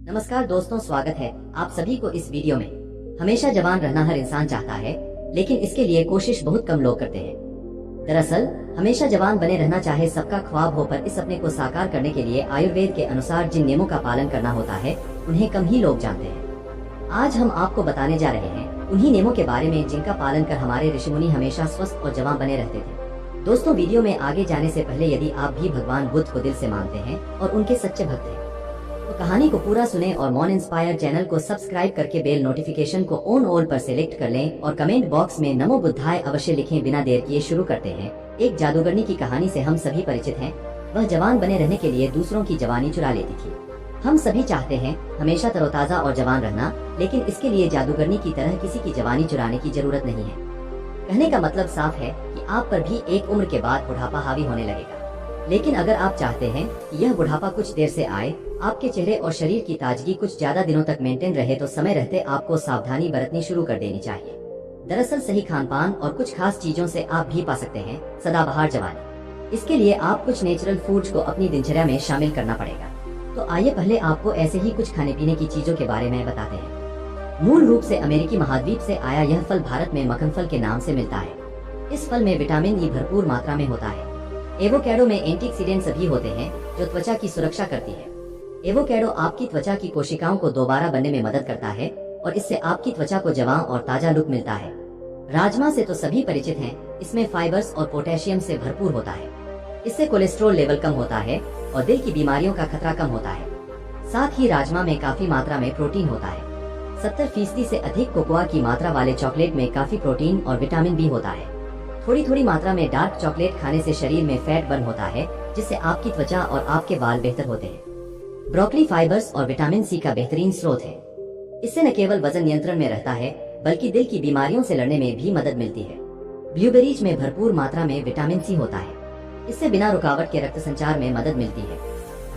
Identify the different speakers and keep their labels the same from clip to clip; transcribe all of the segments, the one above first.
Speaker 1: नमस्कार दोस्तों, स्वागत है आप सभी को इस वीडियो में। हमेशा जवान रहना हर इंसान चाहता है, लेकिन इसके लिए कोशिश बहुत कम लोग करते हैं। दरअसल हमेशा जवान बने रहना चाहे सबका ख्वाब हो, पर इस सपने को साकार करने के लिए आयुर्वेद के अनुसार जिन नियमों का पालन करना होता है उन्हें कम ही लोग जानते हैं। आज हम आपको बताने जा रहे हैं उन्हीं नियमों के बारे में जिनका पालन कर हमारे ऋषि मुनि हमेशा स्वस्थ और जवान बने रहते थे। दोस्तों, वीडियो में आगे जाने से पहले यदि आप भी भगवान बुद्ध को दिल से मानते हैं और उनके सच्चे भक्त हैं तो कहानी को पूरा सुने और मॉन इंस्पायर चैनल को सब्सक्राइब करके बेल नोटिफिकेशन को ऑन ऑल पर सिलेक्ट कर लें और कमेंट बॉक्स में नमो बुद्धाय अवश्य लिखें। बिना देर किए शुरू करते हैं। एक जादूगरनी की कहानी से हम सभी परिचित हैं। वह जवान बने रहने के लिए दूसरों की जवानी चुरा लेती थी। हम सभी चाहते हैं हमेशा तरोताजा और जवान रहना, लेकिन इसके लिए जादूगरनी की तरह किसी की जवानी चुराने की जरूरत नहीं है। कहने का मतलब साफ है कि आप पर भी एक उम्र के बाद बुढ़ापा हावी होने लगेगा। लेकिन अगर आप चाहते हैं कि यह बुढ़ापा कुछ देर से आए, आपके चेहरे और शरीर की ताजगी कुछ ज्यादा दिनों तक मेंटेन रहे, तो समय रहते आपको सावधानी बरतनी शुरू कर देनी चाहिए। दरअसल सही खानपान और कुछ खास चीजों से आप भी पा सकते हैं सदाबहार जवानी। इसके लिए आप कुछ नेचुरल फूड्स को अपनी दिनचर्या में शामिल करना पड़ेगा। तो आइए पहले आपको ऐसे ही कुछ खाने पीने की चीजों के बारे में बताते हैं। मूल रूप से अमेरिकी महाद्वीप से आया यह फल भारत में मक्खन फल के नाम से मिलता है। इस फल में विटामिन ई भरपूर मात्रा में होता है। एवोकैडो में एंटीऑक्सीडेंट्स भी होते हैं जो त्वचा की सुरक्षा करती है। एवोकैडो आपकी त्वचा की कोशिकाओं को दोबारा बनने में मदद करता है और इससे आपकी त्वचा को जवां और ताजा लुक मिलता है। राजमा से तो सभी परिचित हैं। इसमें फाइबर्स और पोटेशियम से भरपूर होता है। इससे कोलेस्ट्रॉल लेवल कम होता है और दिल की बीमारियों का खतरा कम होता है। साथ ही राजमा में काफी मात्रा में प्रोटीन होता है। 70% से अधिक कोकोआ की मात्रा वाले चॉकलेट में काफी प्रोटीन और विटामिन बी होता है। थोड़ी मात्रा में डार्क चॉकलेट खाने से शरीर में फैट बर्न होता है, जिससे आपकी त्वचा और आपके बाल बेहतर होते हैं। ब्रोकली फाइबर्स और विटामिन सी का बेहतरीन स्रोत है। इससे न केवल वजन नियंत्रण में रहता है, बल्कि दिल की बीमारियों से लड़ने में भी मदद मिलती है। ब्लूबेरीज में भरपूर मात्रा में विटामिन सी होता है। इससे बिना रुकावट के रक्त संचार में मदद मिलती है।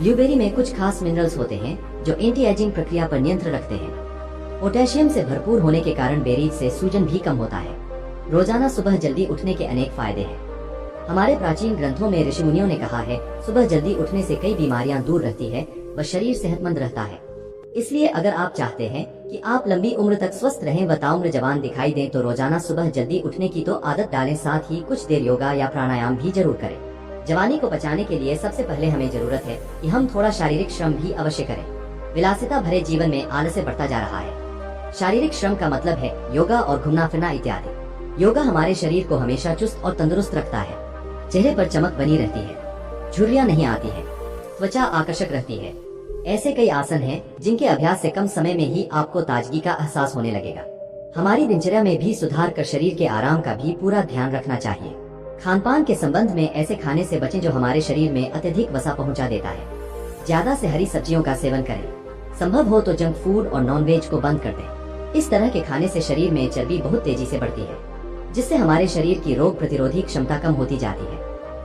Speaker 1: ब्लूबेरी में कुछ खास मिनरल्स होते हैं जो एंटी एजिंग प्रक्रिया पर नियंत्रण रखते हैं। पोटेशियम से भरपूर होने के कारण बेरीज से सूजन भी कम होता है। रोजाना सुबह जल्दी उठने के अनेक फायदे हैं। हमारे प्राचीन ग्रंथों में ऋषि मुनियों ने कहा है, सुबह जल्दी उठने से कई बीमारियां दूर रहती है व शरीर सेहतमंद रहता है। इसलिए अगर आप चाहते हैं कि आप लंबी उम्र तक स्वस्थ रहें व ताउम्र जवान दिखाई दें, तो रोजाना सुबह जल्दी उठने की तो आदत डालें, साथ ही कुछ देर योगा या प्राणायाम भी जरूर करें। जवानी को बचाने के लिए सबसे पहले हमें जरूरत है कि हम थोड़ा शारीरिक श्रम भी अवश्य करें। विलासिता भरे जीवन में आलस्य बढ़ता जा रहा है। शारीरिक श्रम का मतलब है योगा और घूमना फिरना इत्यादि। योगा हमारे शरीर को हमेशा चुस्त और तंदुरुस्त रखता है। चेहरे पर चमक बनी रहती है, झुर्रियां नहीं आती है, त्वचा आकर्षक रहती है। ऐसे कई आसन हैं जिनके अभ्यास से कम समय में ही आपको ताजगी का एहसास होने लगेगा। हमारी दिनचर्या में भी सुधार कर शरीर के आराम का भी पूरा ध्यान रखना चाहिए। खानपान के संबंध में ऐसे खाने से बचें जो हमारे शरीर में अत्यधिक वसा पहुंचा देता है। ज्यादा से हरी सब्जियों का सेवन करें। संभव हो तो जंक फूड और नॉनवेज को बंद कर दें। इस तरह के खाने से शरीर में चर्बी बहुत तेजी से बढ़ती है, जिससे हमारे शरीर की रोग प्रतिरोधी क्षमता कम होती जाती है।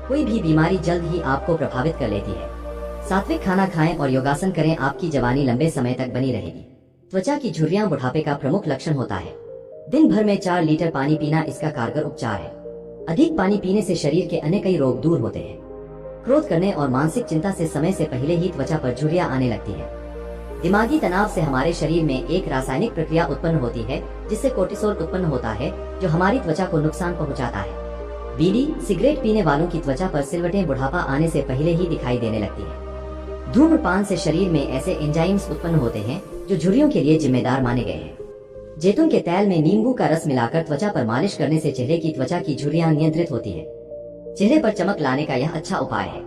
Speaker 1: कोई भी बीमारी जल्द ही आपको प्रभावित कर लेती है। सात्विक खाना खाएं और योगासन करें, आपकी जवानी लंबे समय तक बनी रहेगी। त्वचा की झुर्रियां बुढ़ापे का प्रमुख लक्षण होता है। दिन भर में 4 लीटर पानी पीना इसका कारगर उपचार है। अधिक पानी पीने से शरीर के अन्य कई रोग दूर होते हैं। क्रोध करने और मानसिक चिंता से समय से पहले ही त्वचा पर झुर्रियां आने लगती है। दिमागी तनाव से हमारे शरीर में एक रासायनिक प्रक्रिया उत्पन्न होती है, जिससे कोर्टिसोल उत्पन्न होता है, जो हमारी त्वचा को नुकसान पहुंचाता है। बीड़ी सिगरेट पीने वालों की त्वचा पर सिलवटें बुढ़ापा आने से पहले ही दिखाई देने लगती है। धूम्रपान से शरीर में ऐसे एंजाइम्स उत्पन्न होते हैं जो झुर्रियों के लिए जिम्मेदार माने गए हैं। जैतून के तेल में नींबू का रस मिलाकर त्वचा पर मालिश करने से चेहरे की त्वचा की झुर्रियां नियंत्रित होती है। चेहरे पर चमक लाने का यह अच्छा उपाय है।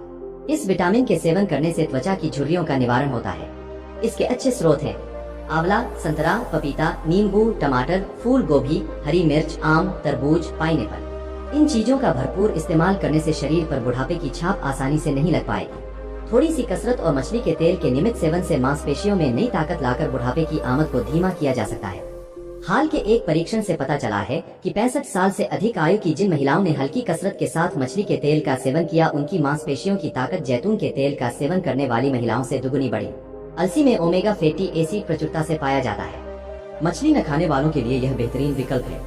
Speaker 1: इस विटामिन के सेवन करने से त्वचा की झुर्रियों का निवारण होता है। इसके अच्छे स्रोत हैं आंवला, संतरा, पपीता, नींबू, टमाटर, फूल गोभी, हरी मिर्च, आम, तरबूज, पाइनएप्पल। इन चीजों का भरपूर इस्तेमाल करने से शरीर पर बुढ़ापे की छाप आसानी से नहीं लग पाएगी। थोड़ी सी कसरत और मछली के तेल के नियमित सेवन से मांसपेशियों में नई ताकत लाकर बुढ़ापे की आमद को धीमा किया जा सकता है। हाल के एक परीक्षण से पता चला है कि 65 साल से अधिक आयु की जिन महिलाओं ने हल्की कसरत के साथ मछली के तेल का सेवन किया, उनकी मांसपेशियों की ताकत जैतून के तेल का सेवन करने वाली महिलाओं से दुगुनी बढ़ी। अलसी में ओमेगा फैटी एसिड प्रचुरता से पाया जाता है। मछली न खाने वालों के लिए यह बेहतरीन विकल्प है।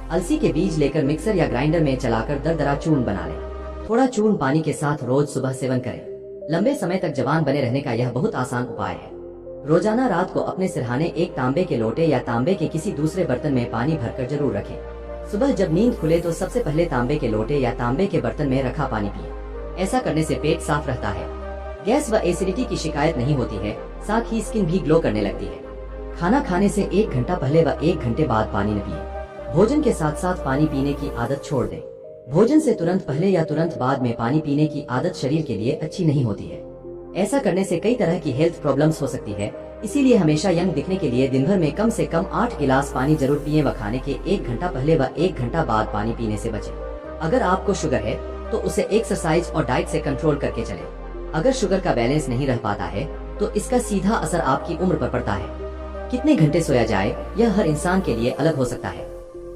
Speaker 1: अलसी के बीज लेकर मिक्सर या ग्राइंडर में चलाकर दरदरा चूर्ण बना लें। थोड़ा चूर्ण पानी के साथ रोज सुबह सेवन करें। लंबे समय तक जवान बने रहने का यह बहुत आसान उपाय है। रोजाना रात को अपने सिरहाने एक तांबे के लोटे या तांबे के किसी दूसरे बर्तन में पानी भरकर जरूर रखें। सुबह जब नींद खुले तो सबसे पहले तांबे के लोटे या तांबे के बर्तन में रखा पानी पिए। ऐसा करने से पेट साफ रहता है, गैस व एसिडिटी की शिकायत नहीं होती है, साथ ही स्किन भी ग्लो करने लगती है। खाना खाने से 1 घंटा पहले व 1 घंटे बाद पानी न पिए। भोजन के साथ साथ पानी पीने की आदत छोड़ दें। भोजन से तुरंत पहले या तुरंत बाद में पानी पीने की आदत शरीर के लिए अच्छी नहीं होती है। ऐसा करने से कई तरह की हेल्थ प्रॉब्लम्स हो सकती है। इसीलिए हमेशा यंग दिखने के लिए दिन भर में कम से कम 8 गिलास पानी जरूर पिए व खाने के 1 घंटा पहले व 1 घंटा बाद पानी पीने से बचें। अगर आपको शुगर है तो उसे एक्सरसाइज और डाइट से कंट्रोल करके चलें। अगर शुगर का बैलेंस नहीं रह पाता है तो इसका सीधा असर आपकी उम्र पर पड़ता है। कितने घंटे सोया जाए यह हर इंसान के लिए अलग हो सकता है,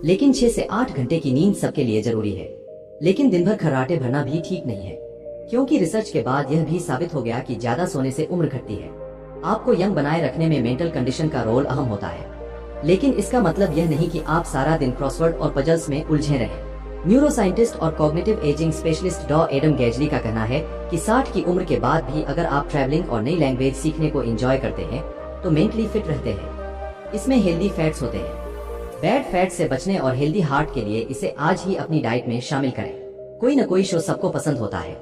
Speaker 1: लेकिन 6 से 8 घंटे की नींद सबके लिए जरूरी है। लेकिन दिन भर खर्राटे भरना भी ठीक नहीं है, क्योंकि रिसर्च के बाद यह भी साबित हो गया कि ज्यादा सोने से उम्र घटती है। आपको यंग बनाए रखने में मेंटल कंडीशन का रोल अहम होता है, लेकिन इसका मतलब यह नहीं कि आप सारा दिन क्रॉसवर्ड और पजल्स में उलझे रहें। न्यूरो साइंटिस्ट और कॉग्निटिव एजिंग स्पेशलिस्ट डॉ एडम गैजली का कहना है कि 60 की उम्र के बाद भी अगर आप ट्रैवलिंग और नई लैंग्वेज सीखने को एंजॉय करते हैं तो मेंटली फिट रहते हैं। इसमें हेल्दी फैट्स होते हैं। बैड फैट से बचने और हेल्दी हार्ट के लिए इसे आज ही अपनी डाइट में शामिल करें। कोई न कोई शो सबको पसंद होता है,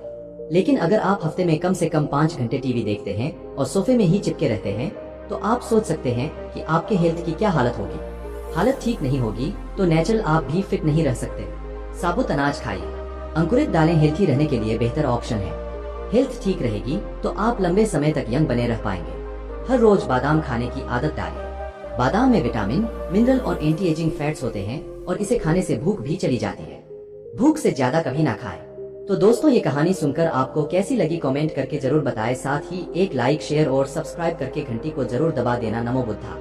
Speaker 1: लेकिन अगर आप हफ्ते में कम से कम 5 घंटे टीवी देखते हैं और सोफे में ही चिपके रहते हैं तो आप सोच सकते हैं कि आपके हेल्थ की क्या हालत होगी। हालत ठीक नहीं होगी तो नेचुरल आप भी फिट नहीं रह सकते। साबुत अनाज खाइए, अंकुरित दालें हेल्थी रहने के लिए बेहतर ऑप्शन है। हेल्थ ठीक रहेगी तो आप लंबे समय तक यंग बने रह पाएंगे। हर रोज बादाम खाने की आदत डालें। बादाम में विटामिन, मिनरल और एंटी एजिंग फैट्स होते हैं और इसे खाने से भूख भी चली जाती है। भूख से ज्यादा कभी ना खाएं। तो दोस्तों, ये कहानी सुनकर आपको कैसी लगी कमेंट करके जरूर बताएं। साथ ही एक लाइक, शेयर और सब्सक्राइब करके घंटी को जरूर दबा देना। नमो बुद्धा।